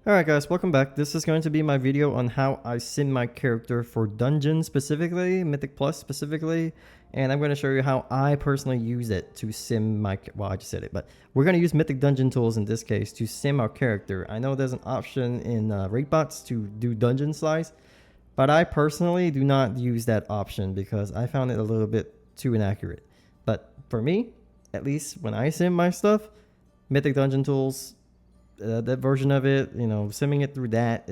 Alright guys, welcome back. This is going to be my video on how I sim my character for dungeons specifically, Mythic Plus specifically, and I'm going to show you how I personally use it to sim my, well I just said it, but we're going to use Mythic Dungeon Tools in this case to sim our character. I know there's an option in Raidbots to do dungeon size, but I personally do not use that option because I found it a little bit too inaccurate. But for me, at least when I sim my stuff, Mythic Dungeon Tools, that version of it, you know, simming it through that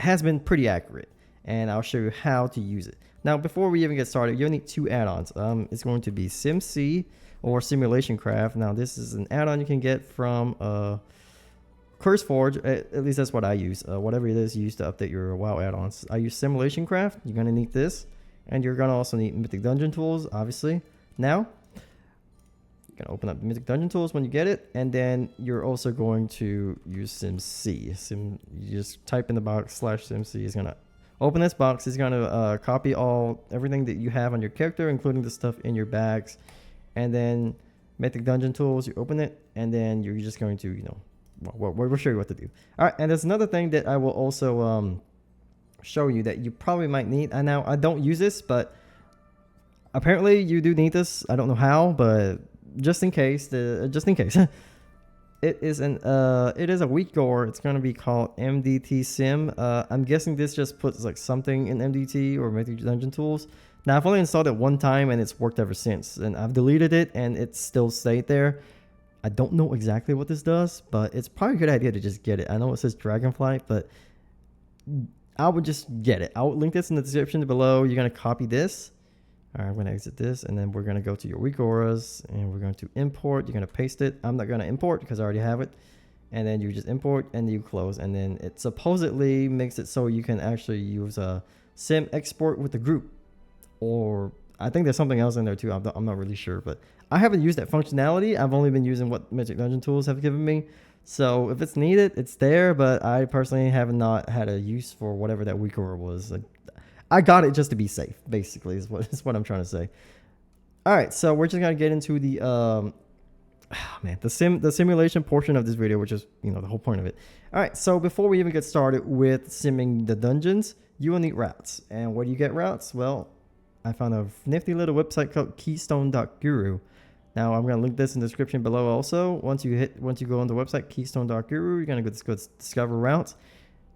has been pretty accurate, and I'll show you how to use it. Now, before we even get started, you'll need two add-ons. It's going to be SimC or Simulation Craft. Now, this is an add-on you can get from CurseForge. At least that's what I use. Whatever it is you use to update your WoW add-ons. I use Simulation Craft. You're going to need this, and you're going to also need Mythic Dungeon Tools, obviously. Now, you're going to open up Mythic Dungeon Tools when you get it, and then you're also going to use SimC. You just type in the box /SimC. Is going to open this box. It's going to copy everything that you have on your character, including the stuff in your bags. And then Mythic Dungeon Tools, you open it, and then you're just going to, you know, we'll show you what to do. All right, and there's another thing that I will also show you that you probably might need. And now I don't use this, but apparently you do need this. I don't know how, but just in case, it is a weak door. It's going to be called MDT Sim. I'm guessing this just puts like something in MDT or Mythic Dungeon Tools. Now I've only installed it one time and it's worked ever since, and I've deleted it and it still stayed there. I don't know exactly what this does, but it's probably a good idea to just get it. I know it says Dragonflight, but I would just get it. I'll link this in the description below. You're going to copy this. All right, I'm going to exit this, and then we're going to go to your weak auras, and we're going to import. You're going to paste it. I'm not going to import because I already have it. And then you just import, and you close. And then it supposedly makes it so you can actually use a sim export with the group. Or I think there's something else in there too. I'm not really sure. But I haven't used that functionality. I've only been using what Mythic Dungeon Tools have given me. So if it's needed, it's there. But I personally have not had a use for whatever that weak aura was. I got it just to be safe, basically, is what I'm trying to say. All right, so we're just gonna get into the the simulation portion of this video, which is, you know, the whole point of it. All right, so before we even get started with simming the dungeons, you will need routes. And where do you get routes? Well, I found a nifty little website called keystone.guru. Now I'm gonna link this in the description below. Also, once you go on the website keystone.guru, you're gonna go discover routes.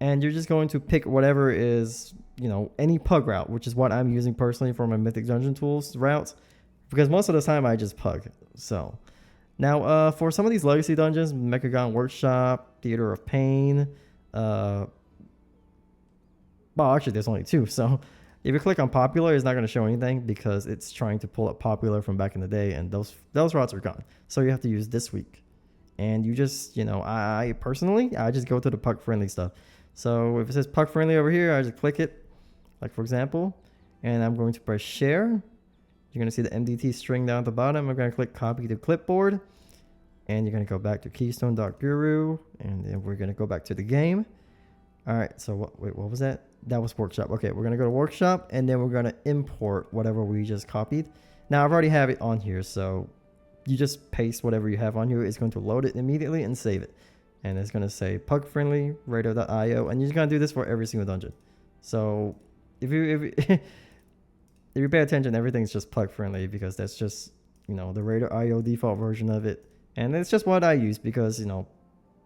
And you're just going to pick whatever is, you know, any pug route, which is what I'm using personally for my Mythic Dungeon Tools routes, because most of the time I just pug. So now for some of these legacy dungeons, Mechagon Workshop, Theater of Pain, well, actually there's only two. So if you click on popular, it's not going to show anything because it's trying to pull up popular from back in the day, and those routes are gone. So you have to use this week. And you just, you know, I personally just go to the pug friendly stuff. So if it says pug friendly over here, I just click it, like for example, and I'm going to press share. You're going to see the MDT string down at the bottom. I'm going to click copy to clipboard, and you're going to go back to keystone.guru, and then we're going to go back to the game. All right, so what was that? That was workshop. Okay, we're going to go to workshop, and then we're going to import whatever we just copied. Now I've already have it on here, so you just paste whatever you have on here. It's going to load it immediately and save it. And it's going to say pug friendly, radar.io. And you're going to do this for every single dungeon. So if you pay attention, everything's just pug friendly because that's just, you know, the radar.io default version of it. And it's just what I use because, you know,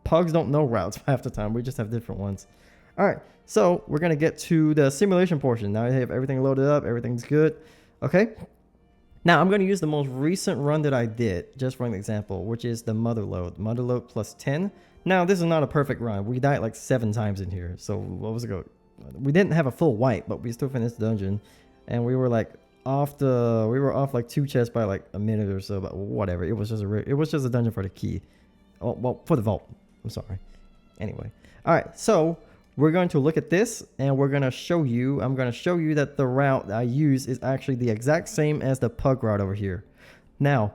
pugs don't know routes half the time. We just have different ones. All right. So we're going to get to the simulation portion. Now I have everything loaded up. Everything's good. Okay. Now I'm going to use the most recent run that I did, just for an example, which is the Motherload plus 10. Now this is not a perfect run. We died like 7 times in here. So what was it go? We didn't have a full wipe, but we still finished the dungeon, and we were like off like 2 chests by like a minute or so. But whatever. It was just a dungeon for the key. Oh well, for the vault. I'm sorry. Anyway, all right. So we're going to look at this, and we're going to show you. I'm going to show you that the route I use is actually the exact same as the pug route over here. Now,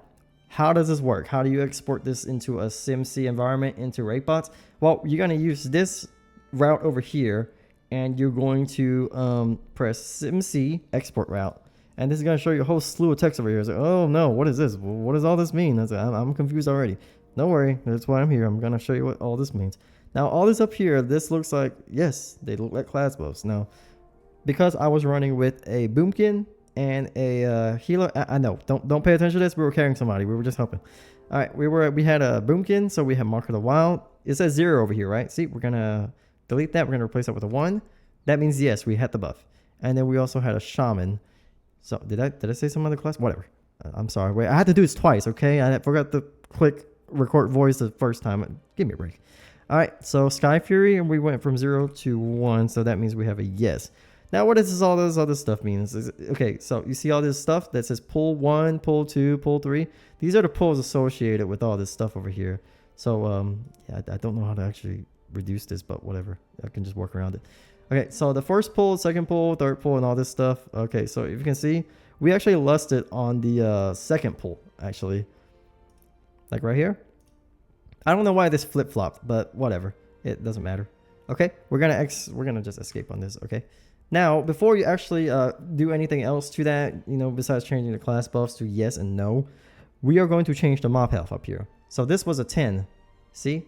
how does this work? How do you export this into a SimC environment into Raidbots? Well, you're going to use this route over here, and you're going to press SimC export route. And this is going to show you a whole slew of text over here. It's like, oh no, what is this? What does all this mean? I'm confused already. Don't worry, that's why I'm here. I'm going to show you what all this means. Now all this up here, this looks like, yes, they look like class buffs. Now, because I was running with a boomkin and a healer, I know, don't pay attention to this. We were carrying somebody. We were just helping. All right, we had a boomkin, so we had Mark of the Wild. It says 0 over here, right? See, we're gonna delete that. We're gonna replace that with a 1. That means yes, we had the buff. And then we also had a shaman. So did I say some other class? Whatever. I'm sorry. Wait, I had to do this twice. Okay, I forgot to click record voice the first time. Give me a break. All right, so Sky Fury, and we went from 0 to 1, so that means we have a yes. Now, what does all this other stuff mean? Okay, so you see all this stuff that says pull 1, pull 2, pull 3. These are the pulls associated with all this stuff over here. So, yeah, I don't know how to actually reduce this, but whatever. I can just work around it. Okay, so the first pull, second pull, third pull, and all this stuff. Okay, so if you can see, we actually lusted on the second pull, actually. Like right here. I don't know why this flip-flopped, but whatever. It doesn't matter. Okay, we're gonna just escape on this, okay? Now, before you actually do anything else to that, you know, besides changing the class buffs to yes and no, we are going to change the mob health up here. So this was a 10. See?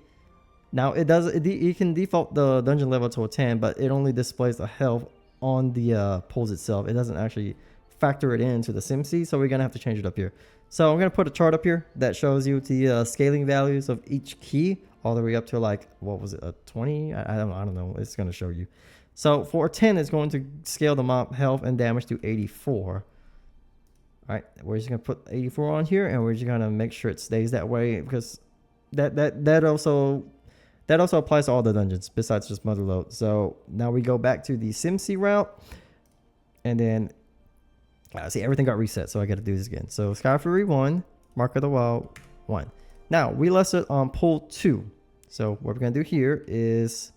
Now, it can default the dungeon level to a 10, but it only displays the health on the pulls itself. It doesn't actually factor it into the SimC, so we're going to have to change it up here. So I'm going to put a chart up here that shows you the scaling values of each key all the way up to like, what was it, a 20? I don't know. It's going to show you. So for a 10, it's going to scale the mob health and damage to 84. All right, we're just going to put 84 on here, and we're just going to make sure it stays that way, because that also applies to all the dungeons besides just Motherlode. So now we go back to the SimC route, and then see, everything got reset, so I got to do this again. So Sky Fury 1, Mark of the Wild 1. Now we lusted on pull 2. So what we're going to do here is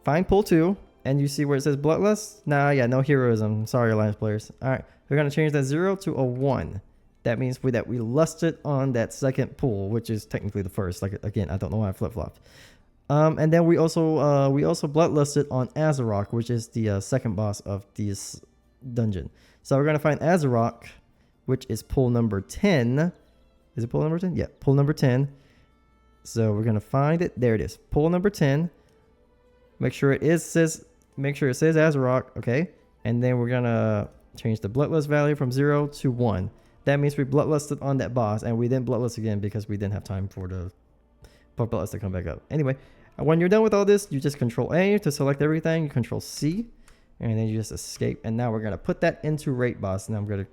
find pull 2, and you see where it says Bloodlust? Nah, yeah, no heroism. Sorry, Alliance players. All right, we're going to change that 0 to a 1. That means that we lusted on that second pull, which is technically the first. Like, again, I don't know why I flip-flopped. And then we also bloodlusted on Azarok, which is the second boss of this dungeon. So we're going to find Azarok, which is pull number 10. Is it pull number 10? Yeah, pull number 10. So we're going to find it. There it is. Pull number 10. Make sure it says Azarok, okay? And then we're going to change the bloodlust value from 0 to 1. That means we bloodlusted on that boss, and we didn't bloodlust again because we didn't have time for the bloodlust to come back up. Anyway, when you're done with all this, you just Control A to select everything. You Control C, and then you just escape. And now we're going to put that into Raidbots. And I'm going to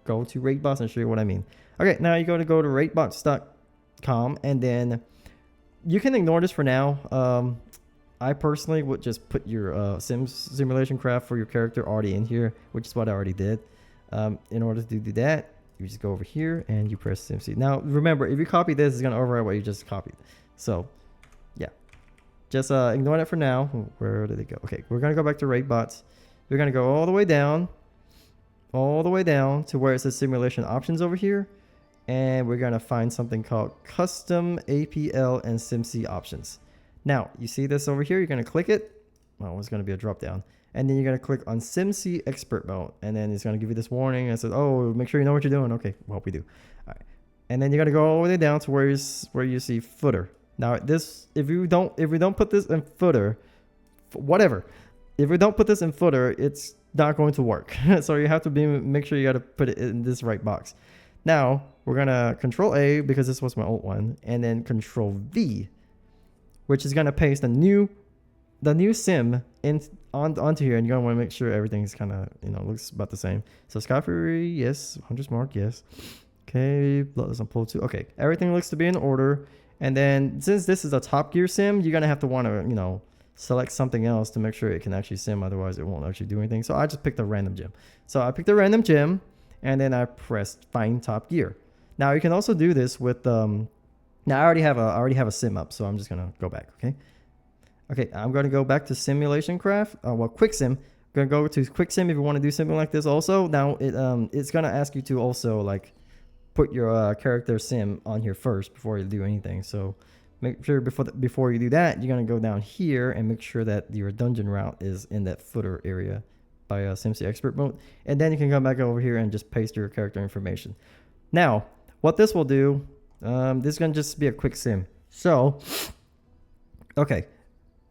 go to Raidbots and show you what I mean. Okay, now you go to raidbots.com, and then you can ignore this for now. I personally would just put your simulation craft for your character already in here, which is what I already did. In order to do that, you just go over here and you press SimC. Now, remember, if you copy this, it's going to override what you just copied. So, yeah. Just ignore that for now. Where did it go? Okay, we're going to go back to Raidbots. We're going to go all the way down to where it says Simulation Options over here. And we're going to find something called Custom APL and SimC Options. Now, you see this over here? You're going to click it. Well, it's going to be a drop down. And then you're going to click on SimC Expert Mode. And then it's going to give you this warning. And says, oh, make sure you know what you're doing. Okay, well, we do. All right. And then you're going to go all the way down to where you see footer. Now, if we don't put this in footer, whatever. If we don't put this in footer, it's not going to work. So you have to make sure you got to put it in this right box. Now, we're going to Control A, because this was my old one. And then Control V, which is going to paste the new sim onto here, and you're going to want to make sure everything's kind of, looks about the same. So Sky Fury, yes. Hunter's Mark, yes. Okay, Bloodlust on pull 2. Okay, everything looks to be in order. And then since this is a Top Gear sim, you're going to have to want to, select something else to make sure it can actually sim. Otherwise, it won't actually do anything. So I just picked a random gem. So I picked a random gem, and then I pressed Find Top Gear. Now you can also do this with now I already have a sim up, so I'm just gonna go back. Okay, I'm gonna go back to Simulation Craft. Quick Sim. I'm gonna go to Quick Sim if you want to do something like this. Also, now it's gonna ask you to also like put your character sim on here first before you do anything. So make sure before you do that, you're gonna go down here and make sure that your dungeon route is in that footer area by SimC Expert Mode, and then you can come back over here and just paste your character information. Now, what this will do, this is going to just be a quick sim. So, Okay.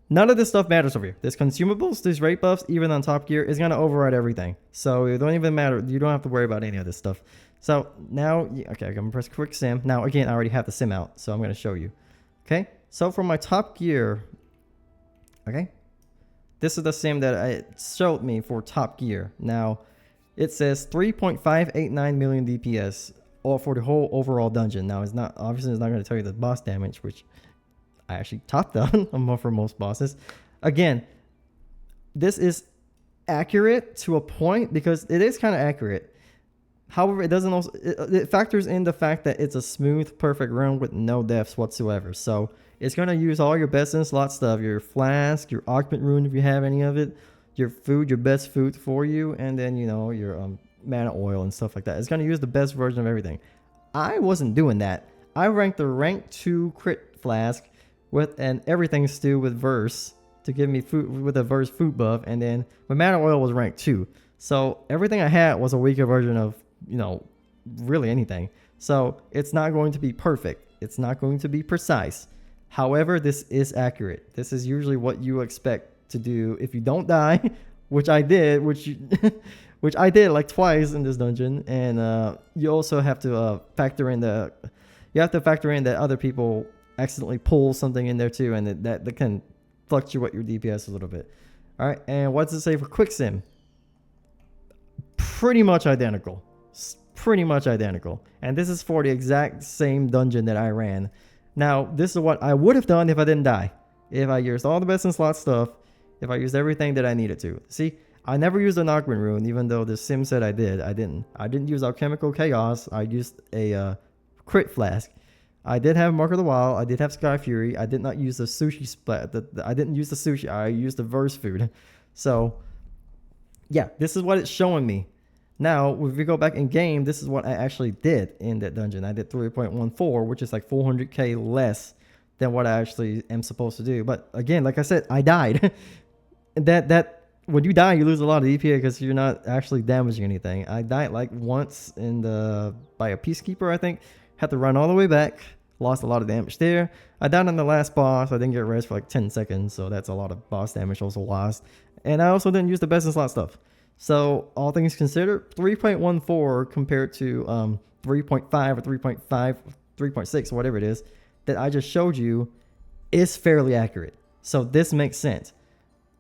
None of this stuff matters over here. This consumables, these rate buffs, even on top gear, is going to override everything. So it don't even matter. You don't have to worry about any of this stuff. So now, okay, I'm going to press quick sim. Now, again, I already have the sim out, so I'm going to show you. Okay, so for my top gear, okay, this is the sim that it showed me for top gear. Now, it says 3.589 million DPS all for the whole overall dungeon. Now, it's not, obviously, it's not going to tell you the boss damage, which I actually topped on for most bosses. Again, this is accurate to a point because it is kind of accurate. However, it doesn't also, it factors in the fact that it's a smooth, perfect run with no deaths whatsoever. So it's going to use all your best in slot stuff, your flask, your augment rune if you have any of it, your food, your best food for you, and then, you know, your mana oil and stuff like that. It's going to use the best version of everything. I wasn't doing that. I ranked the rank 2 crit flask with an everything stew with verse to give me food with a verse food buff, and then my mana oil was rank 2. So everything I had was a weaker version of, you know, really anything. So it's not going to be perfect. It's not going to be precise. However, this is accurate. This is usually what you expect to do if you don't die, which I did, which I did like twice in this dungeon. And you also have to factor in that other people accidentally pull something in there too, and that can fluctuate your DPS a little bit. All right, and what does it say for quick sim? Pretty much identical. And this is for the exact same dungeon that I ran. Now, this is what I would have done if I didn't die. If I used all the best in slot stuff, if I used everything that I needed to. See, I never used an augment rune, even though the sim said I did. I didn't use alchemical chaos. I used a crit flask. I did have Mark of the Wild. I did have Sky Fury. I did not use the sushi splat. I didn't use the sushi. I used the verse food. So, yeah, this is what it's showing me. Now, if we go back in game, this is what I actually did in that dungeon. I did 3.14, which is like 400k less than what I actually am supposed to do. But again, like I said, I died. that when you die, you lose a lot of DPS because you're not actually damaging anything. I died like once by a peacekeeper, I think. Had to run all the way back. Lost a lot of damage there. I died on the last boss. I didn't get res for like 10 seconds, so that's a lot of boss damage also lost. And I also didn't use the best in slot stuff. So all things considered, 3.14 compared to 3.5 or 3.5, 3.6, whatever it is, that I just showed you is fairly accurate. So this makes sense.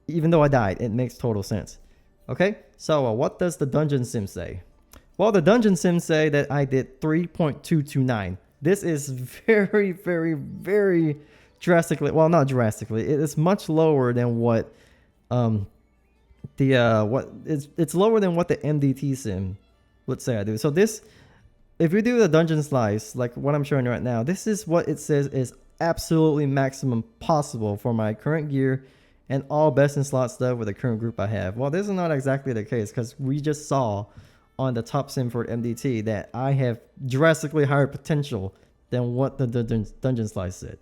Even though I died, it makes total sense. Okay, so what does the dungeon sim say? Well, the dungeon sim say that I did 3.229. This is very, very, very drastically, well, not drastically, it is much lower than what it's lower than what the MDT sim, let's say I do. So this, if you do the dungeon slice, like what I'm showing you right now, this is what it says is absolutely maximum possible for my current gear and all best in slot stuff with the current group I have. Well, this is not exactly the case because we just saw on the top sim for MDT that I have drastically higher potential than what the dungeon slice said.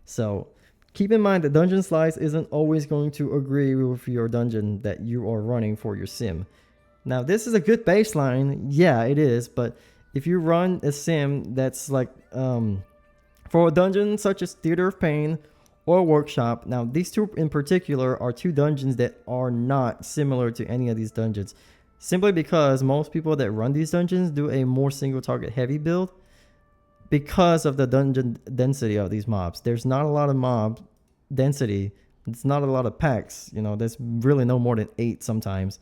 So keep in mind that dungeon slice isn't always going to agree with your dungeon that you are running for your sim. Now, this is a good baseline. Yeah, it is. But if you run a sim that's like for a dungeon such as Theater of Pain or Workshop. Now, these two in particular are two dungeons that are not similar to any of these dungeons. Simply because most people that run these dungeons do a more single target heavy build because of the dungeon density of these mobs. There's not a lot of mob density. It's not a lot of packs. You know, there's really no more than 8 sometimes.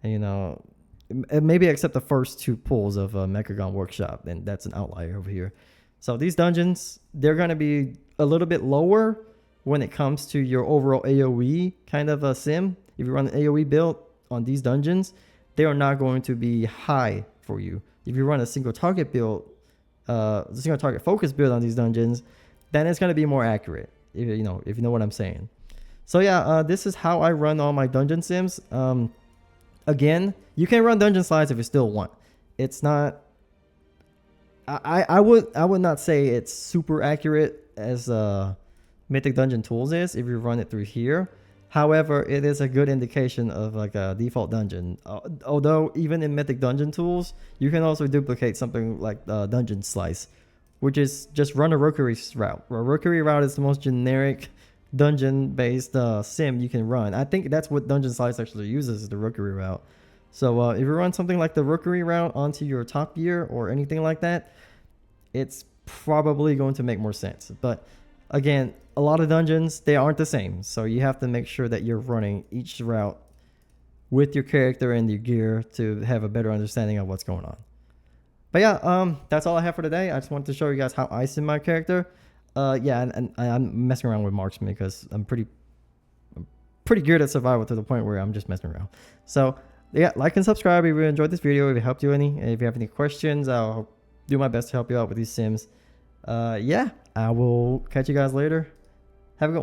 And, you know, maybe except the first 2 pulls of Mechagon Workshop. And that's an outlier over here. So these dungeons, they're going to be a little bit lower when it comes to your overall AoE kind of a sim. If you run an AoE build on these dungeons, they are not going to be high for you. If you run a single target build, single target focus build on these dungeons, then it's going to be more accurate. If you know what I'm saying. So yeah, this is how I run all my dungeon sims. Again, you can run dungeon slides if you still want. It's not. I would not say it's super accurate as Mythic Dungeon Tools is if you run it through here. However, it is a good indication of like a default dungeon. Although even in Mythic Dungeon Tools, you can also duplicate something like Dungeon Slice, which is just run a Rookery route. A Rookery route is the most generic dungeon based sim you can run. I think that's what Dungeon Sites actually uses, is the rookery route. So if you run something like the rookery route onto your top gear or anything like that, it's probably going to make more sense. But again, a lot of dungeons, they aren't the same. So you have to make sure that you're running each route with your character and your gear to have a better understanding of what's going on. But yeah, that's all I have for today. I just wanted to show you guys how I sim my character. Yeah, and I'm messing around with marksman because I'm pretty good at survival to the point where I'm just messing around. So yeah, like and subscribe if you enjoyed this video, if it helped you any. And if you have any questions, I'll do my best to help you out with these sims. Yeah, I will catch you guys later. Have a good one.